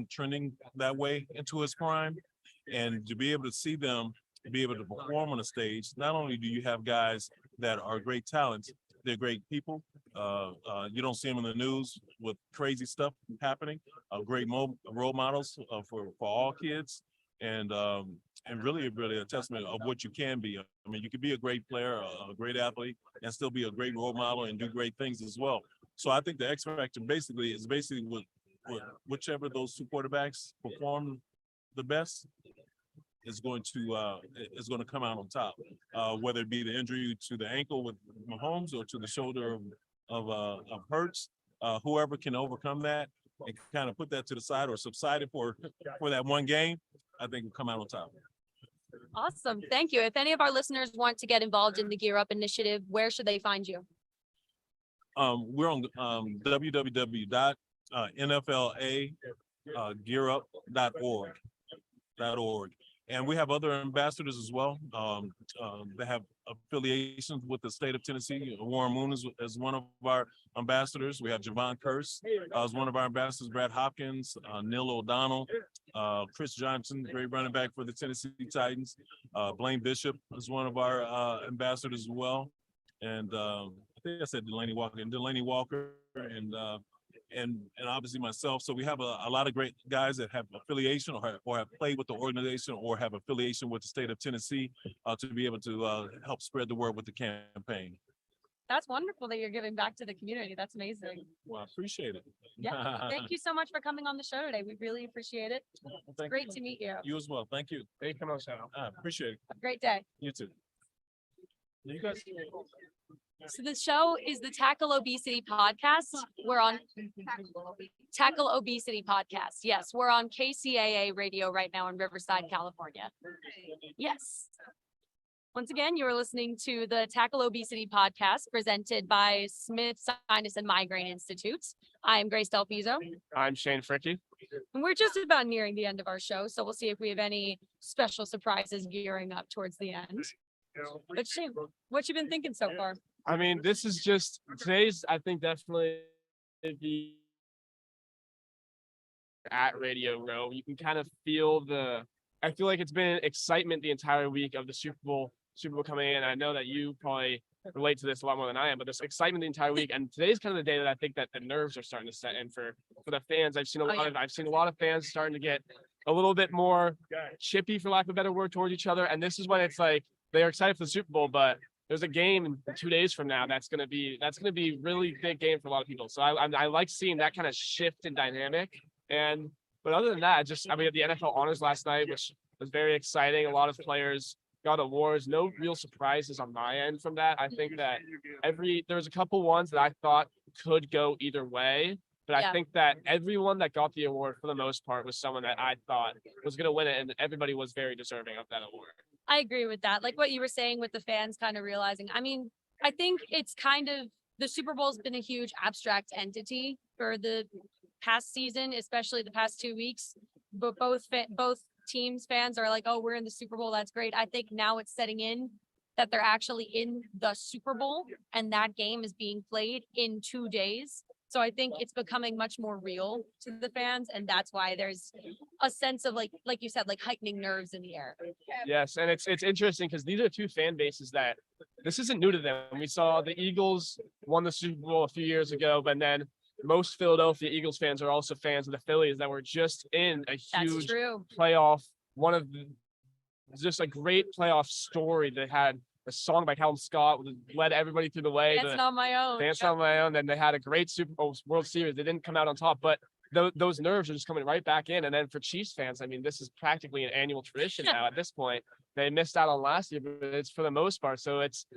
trending that way into his prime. And to be able to see them be able to perform on a stage, not only do you have guys that are great talents, they're great people. You don't see them in the news with crazy stuff happening. Great role models for all kids, and really a testament of what you can be. I mean, you can be a great player, a great athlete, and still be a great role model and do great things as well. So I think the X factor is whichever those two quarterbacks perform the best is going to come out on top, whether it be the injury to the ankle with Mahomes or to the shoulder of Hurts. Whoever can overcome that and kind of put that to the side or subside it for that one game, I think will come out on top. Awesome. Thank you. If any of our listeners want to get involved in the Gear Up initiative, where should they find you? We're on www.nflagearup.org. And we have other ambassadors as well that have affiliations with the state of Tennessee. Warren Moon is one of our ambassadors. We have Javon Curse as one of our ambassadors, Brad Hopkins, Neil O'Donnell, Chris Johnson, great running back for the Tennessee Titans. Blaine Bishop is one of our ambassadors as well. And I think I said Delaney Walker, and obviously myself. So we have a lot of great guys that have affiliation or have played with the organization or have affiliation with the state of Tennessee to be able to help spread the word with the campaign. That's wonderful that you're giving back to the community. That's amazing. Well, I appreciate it. Yeah. Thank you so much for coming on the show today. We really appreciate it. It's great to meet you. You as well. Thank you. Thank you, I appreciate it. Have a great day. You too. You guys. So the show is the Tackle Obesity Podcast. We're on Tackle Obesity Podcast. Yes, we're on KCAA radio right now in Riverside, California. Yes. Once again, you are listening to the Tackle Obesity Podcast presented by Smith Sinus and Migraine Institute. I am Grace Del Pizzo. I'm Shane Fricky. And we're just about nearing the end of our show, so we'll see if we have any special surprises gearing up towards the end. But Shane, what you been thinking so far? I mean, this is just today's, I think, definitely the at Radio Row. You can kind of feel I feel like it's been excitement the entire week of the Super Bowl coming in. I know that you probably relate to this a lot more than I am, but there's excitement the entire week. And today's kind of the day that I think that the nerves are starting to set in for the fans. I've seen a lot of fans starting to get a little bit more chippy, for lack of a better word, towards each other. And this is when it's like they're excited for the Super Bowl, but there's a game in 2 days from now that's gonna be really big game for a lot of people. So I like seeing that kind of shift in dynamic. But other than that, the NFL honors last night, which was very exciting. A lot of players got awards. No real surprises on my end from that. I think that there was a couple ones that I thought could go either way, but I Yeah. think that everyone that got the award for the most part was someone that I thought was going to win it, and everybody was very deserving of that award. I agree with that. Like what you were saying with the fans kind of realizing. I mean, I think it's kind of the Super Bowl's been a huge abstract entity for the past season, especially the past 2 weeks. But both teams fans are like, oh, we're in the Super Bowl. That's great. I think now it's setting in that they're actually in the Super Bowl and that game is being played in 2 days. So I think it's becoming much more real to the fans. And that's why there's a sense of like you said, like heightening nerves in the air. Yes, and it's interesting because these are two fan bases that this isn't new to them. We saw the Eagles won the Super Bowl a few years ago, but then most Philadelphia Eagles fans are also fans of the Phillies that were just in a That's huge true. playoff, just a great playoff story that had a song by Calvin Scott led everybody through the way. Dancing on my own. Dance on my own. Then they had a great Super Bowl World Series. They didn't come out on top, but those nerves are just coming right back in. And then for Chiefs fans, I mean, this is practically an annual tradition now at this point. They missed out on last year, but it's for the most part. So it's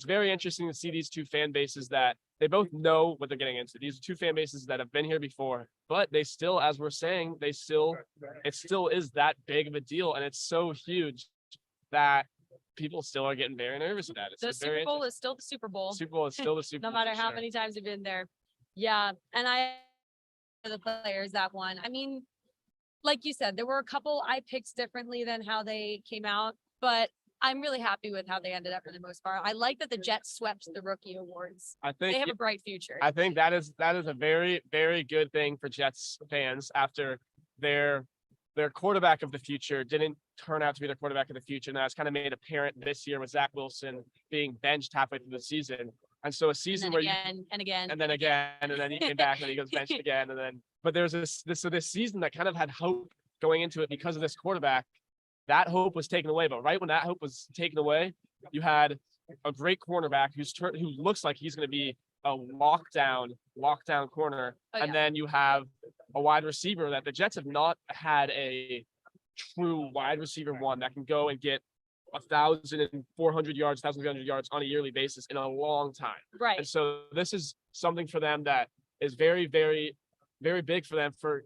very interesting to see these two fan bases that they both know what they're getting into. These are two fan bases that have been here before, but they still, as we're saying, it still is that big of a deal. And it's so huge that people still are getting very nervous about it. The Super Bowl is still the Super Bowl. Super Bowl is still the Super No Bowl. matter how many times you've been there. Yeah. And the players that won. I mean, like you said, there were a couple I picked differently than how they came out, but I'm really happy with how they ended up for the most part. I like that the Jets swept the rookie awards. I think They have a bright future. I think that is a very, very good thing for Jets fans after their quarterback of the future didn't turn out to be their quarterback of the future. And that's kind of made apparent this year with Zach Wilson being benched halfway through the season. And so a season where again, and then he came back and he goes benched again. And then, but there's this season that kind of had hope going into it because of this quarterback. That hope was taken away. But right when that hope was taken away, you had a great cornerback who looks like he's going to be a lockdown corner. Oh, and then you have a wide receiver that the Jets have not had a true wide receiver one that can go and get 1,400 yards, 1,300 yards on a yearly basis in a long time. Right. And so this is something for them that is very, very, very big for them for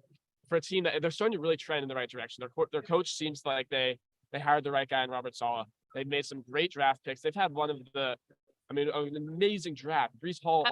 a team that they're starting to really trend in the right direction. Their coach seems like they hired the right guy in Robert Saleh. They've made some great draft picks. They've had an amazing draft. Breece Hall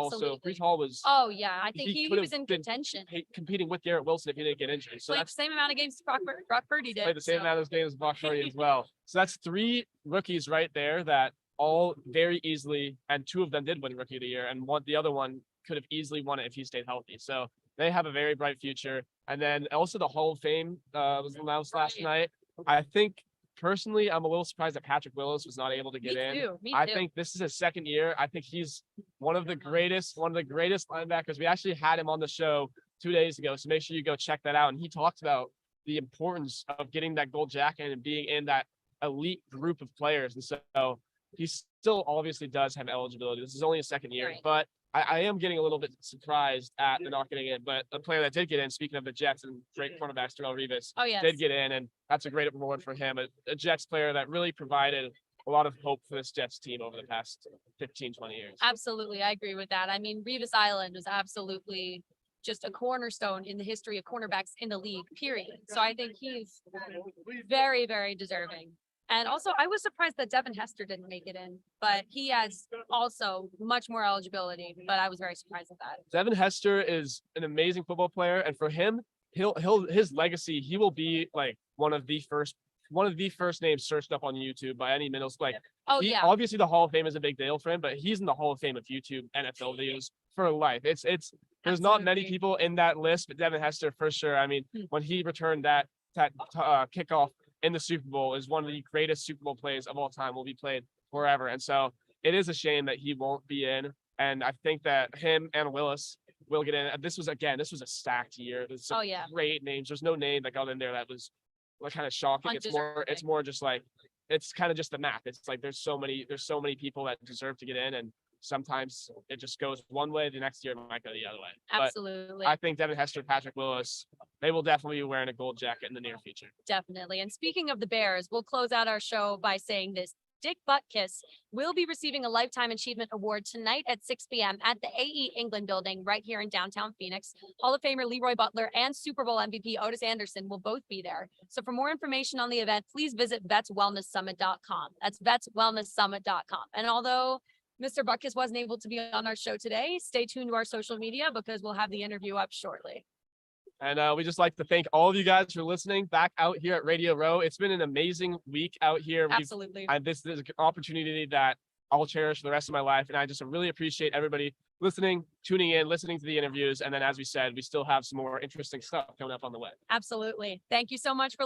was. Oh yeah, I think he could was have in been contention. Competing with Garrett Wilson if he didn't get injured. So Played that's the same amount of games Brock Purdy did. played the same amount of games as Brock Purdy as well. So that's 3 rookies right there that all very easily, and 2 of them did win Rookie of the Year, and the other one could have easily won it if he stayed healthy. So they have a very bright future. And then also the Hall of Fame was announced last night. I think personally, I'm a little surprised that Patrick Willis was not able to get in. Me too. I think this is his second year. I think he's one of the greatest linebackers. We actually had him on the show 2 days ago, so make sure you go check that out. And he talked about the importance of getting that gold jacket and being in that elite group of players. And so he still obviously does have eligibility. This is only his second year, Right. but I am getting a little bit surprised at the not getting in. But a player that did get in, speaking of the Jets and great cornerbacks, Darrelle Revis, Oh yes. did get in, and that's a great reward for him. A Jets player that really provided a lot of hope for this Jets team over the past 15, 20 years. Absolutely. I agree with that. I mean, Revis Island was absolutely just a cornerstone in the history of cornerbacks in the league, period. So I think he's very, very deserving. And also, I was surprised that Devin Hester didn't make it in, but he has also much more eligibility. But I was very surprised at that. Devin Hester is an amazing football player, and for him, his legacy, he will be like one of the first names searched up on YouTube by any middle school. Like, Oh yeah. Obviously the Hall of Fame is a big deal for him, but he's in the Hall of Fame of YouTube NFL videos for life. There's not many Absolutely. people in that list, but Devin Hester for sure. I mean, when he returned that kickoff in the Super Bowl is one of the greatest Super Bowl plays of all time, will be played forever. And so it is a shame that he won't be in. And I think that him and Willis will get in. This was a stacked year. There's some Oh yeah. great names. There's no name that got in there that was like kind of shocking. It's Undeserving. more just like, it's kind of just the math. It's like there's so many people that deserve to get in, and sometimes it just goes one way. The next year it might go the other way. But Absolutely. I think Devin Hester, Patrick Willis, they will definitely be wearing a gold jacket in the near future. Definitely. And speaking of the Bears, we'll close out our show by saying this. Dick Butkus will be receiving a Lifetime Achievement Award tonight at 6 p.m. at the AE England building right here in downtown Phoenix. Hall of Famer Leroy Butler and Super Bowl MVP Otis Anderson will both be there. So for more information on the event, please visit vetswellnesssummit.com. That's vetswellnesssummit.com. And although Mr. Butkus wasn't able to be on our show today, stay tuned to our social media because we'll have the interview up shortly. And we just like to thank all of you guys for listening back out here at Radio Row. It's been an amazing week out here. Absolutely. This is an opportunity that I'll cherish for the rest of my life. And I just really appreciate everybody listening, tuning in, listening to the interviews. And then, as we said, we still have some more interesting stuff coming up on the way. Absolutely. Thank you so much for